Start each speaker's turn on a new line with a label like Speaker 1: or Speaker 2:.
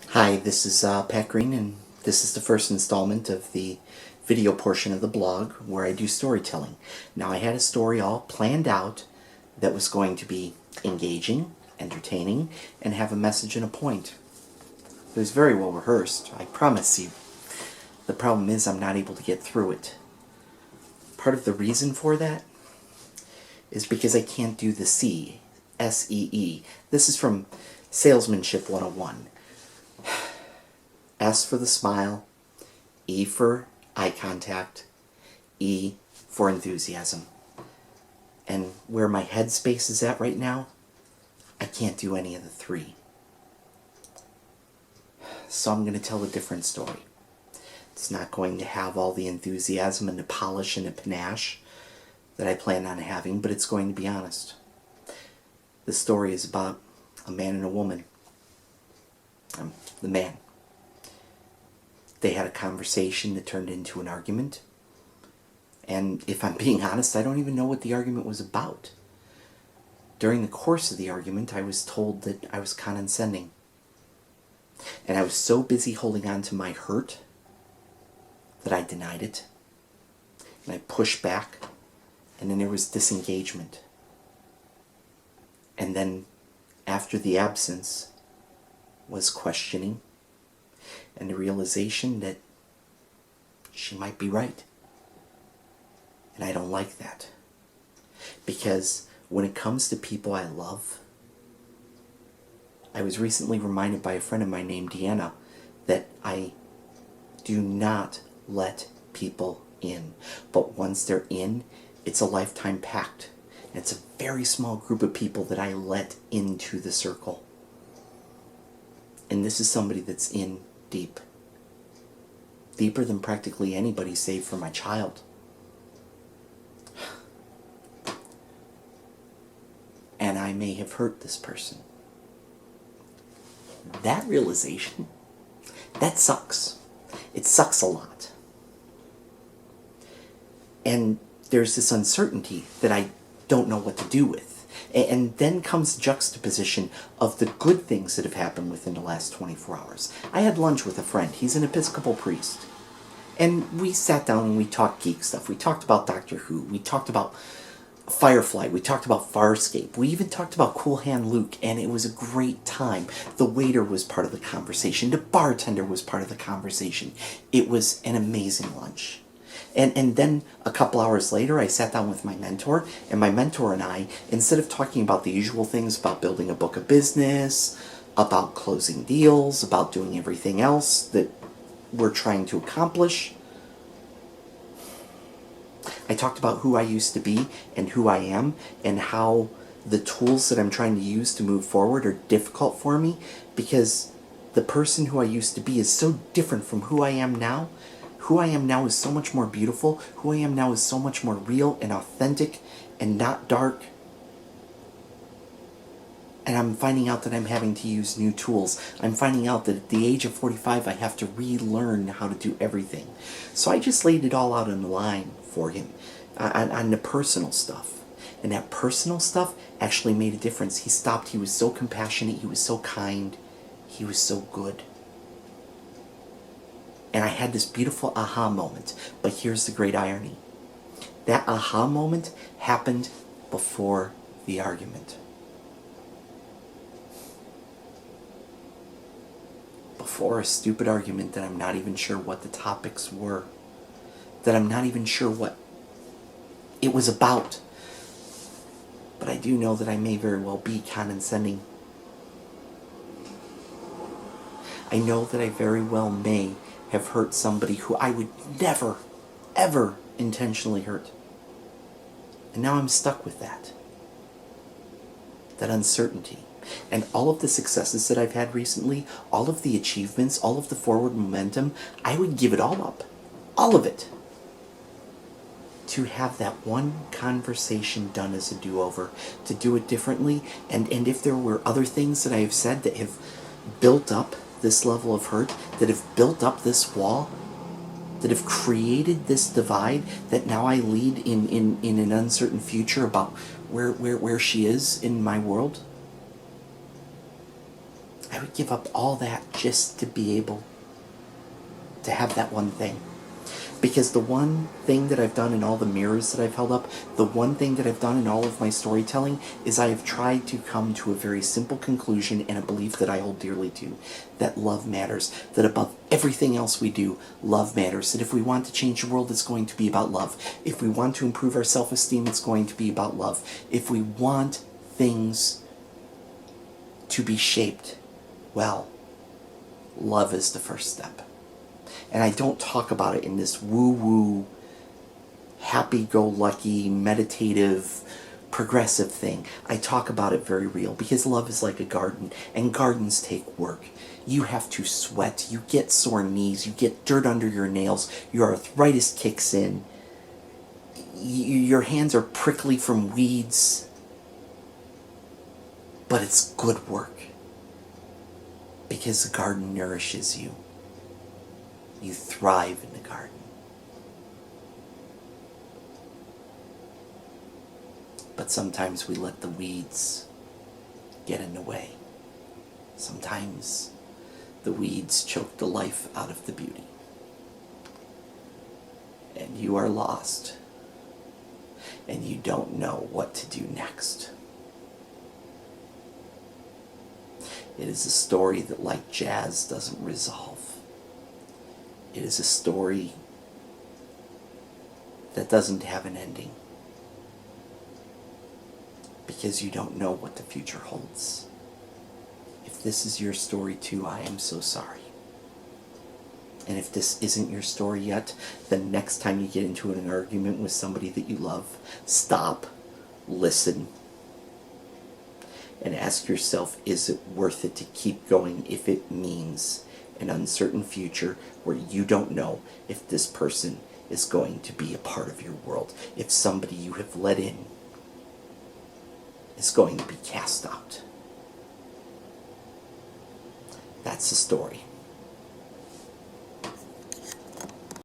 Speaker 1: Hi, this is Pat Green, and this is the first installment of the video portion of the blog where I do storytelling. Now, I had a story all planned out that was going to be engaging, entertaining, and have a message and a point. It was very well rehearsed, I promise you. The problem is I'm not able to get through it. Part of the reason for that is because I can't do the C, S-E-E. This is from Salesmanship 101. S for the smile, E for eye contact, E for enthusiasm. And where my headspace is at right now, I can't do any of the three. So I'm going to tell a different story. It's not going to have all the enthusiasm and the polish and the panache that I plan on having, but it's going to be honest. The story is about a man and a woman. The man. They had a conversation that turned into an argument. And if I'm being honest, I don't even know what the argument was about. During the course of the argument, I was told that I was condescending. And I was so busy holding on to my hurt that I denied it. And I pushed back. And then there was disengagement. And then, after the absence, was questioning. And the realization that she might be right. And I don't like that. Because when it comes to people I love, I was recently reminded by a friend of mine named Deanna that I do not let people in. But once they're in, it's a lifetime pact. And it's a very small group of people that I let into the circle. And this is somebody that's in deep. Deeper than practically anybody save for my child. And I may have hurt this person. That realization, that sucks. It sucks a lot. And there's this uncertainty that I don't know what to do with. And then comes the juxtaposition of the good things that have happened within the last 24 hours. I had lunch with a friend. He's an Episcopal priest. And we sat down and we talked geek stuff. We talked about Doctor Who. We talked about Firefly. We talked about Farscape. We even talked about Cool Hand Luke. And it was a great time. The waiter was part of the conversation. The bartender was part of the conversation. It was an amazing lunch. And then a couple hours later, I sat down with my mentor, and my mentor and I, instead of talking about the usual things about building a book of business, about closing deals, about doing everything else that we're trying to accomplish, I talked about who I used to be and who I am, and how the tools that I'm trying to use to move forward are difficult for me because the person who I used to be is so different from who I am now. Who I am now is so much more beautiful. Who I am now is so much more real and authentic and not dark. And I'm finding out that I'm having to use new tools. I'm finding out that at the age of 45, I have to relearn how to do everything. So I just laid it all out on the line for him on the personal stuff. And that personal stuff actually made a difference. He stopped. He was so compassionate. He was so kind. He was so good. And I had this beautiful aha moment. But here's the great irony. That aha moment happened before the argument. Before a stupid argument that I'm not even sure what the topics were. That I'm not even sure what it was about. But I do know that I may very well be condescending. I know that I very well may have hurt somebody who I would never, ever intentionally hurt. And now I'm stuck with that. That uncertainty. And all of the successes that I've had recently, all of the achievements, all of the forward momentum, I would give it all up. All of it. To have that one conversation done as a do-over. To do it differently. And if there were other things that I have said that have built up this level of hurt, that have built up this wall, that have created this divide, that now I lead in an uncertain future about where she is in my world, I would give up all that just to be able to have that one thing. Because the one thing that I've done in all the mirrors that I've held up, the one thing that I've done in all of my storytelling, is I have tried to come to a very simple conclusion and a belief that I hold dearly to, that love matters, that above everything else we do, love matters, that if we want to change the world, it's going to be about love. If we want to improve our self-esteem, it's going to be about love. If we want things to be shaped, well, love is the first step. And I don't talk about it in this woo-woo, happy-go-lucky, meditative, progressive thing. I talk about it very real, because love is like a garden, and gardens take work. You have to sweat, you get sore knees, you get dirt under your nails, your arthritis kicks in, your hands are prickly from weeds, but it's good work, because the garden nourishes you. You thrive in the garden. But sometimes we let the weeds get in the way. Sometimes the weeds choke the life out of the beauty. And you are lost. And you don't know what to do next. It is a story that, like jazz, doesn't resolve. It is a story that doesn't have an ending, because you don't know what the future holds. If this is your story too, I am so sorry. And if this isn't your story yet, then next time you get into an argument with somebody that you love, stop, listen, and ask yourself, is it worth it to keep going if it means an uncertain future where you don't know if this person is going to be a part of your world, if somebody you have let in is going to be cast out. That's the story.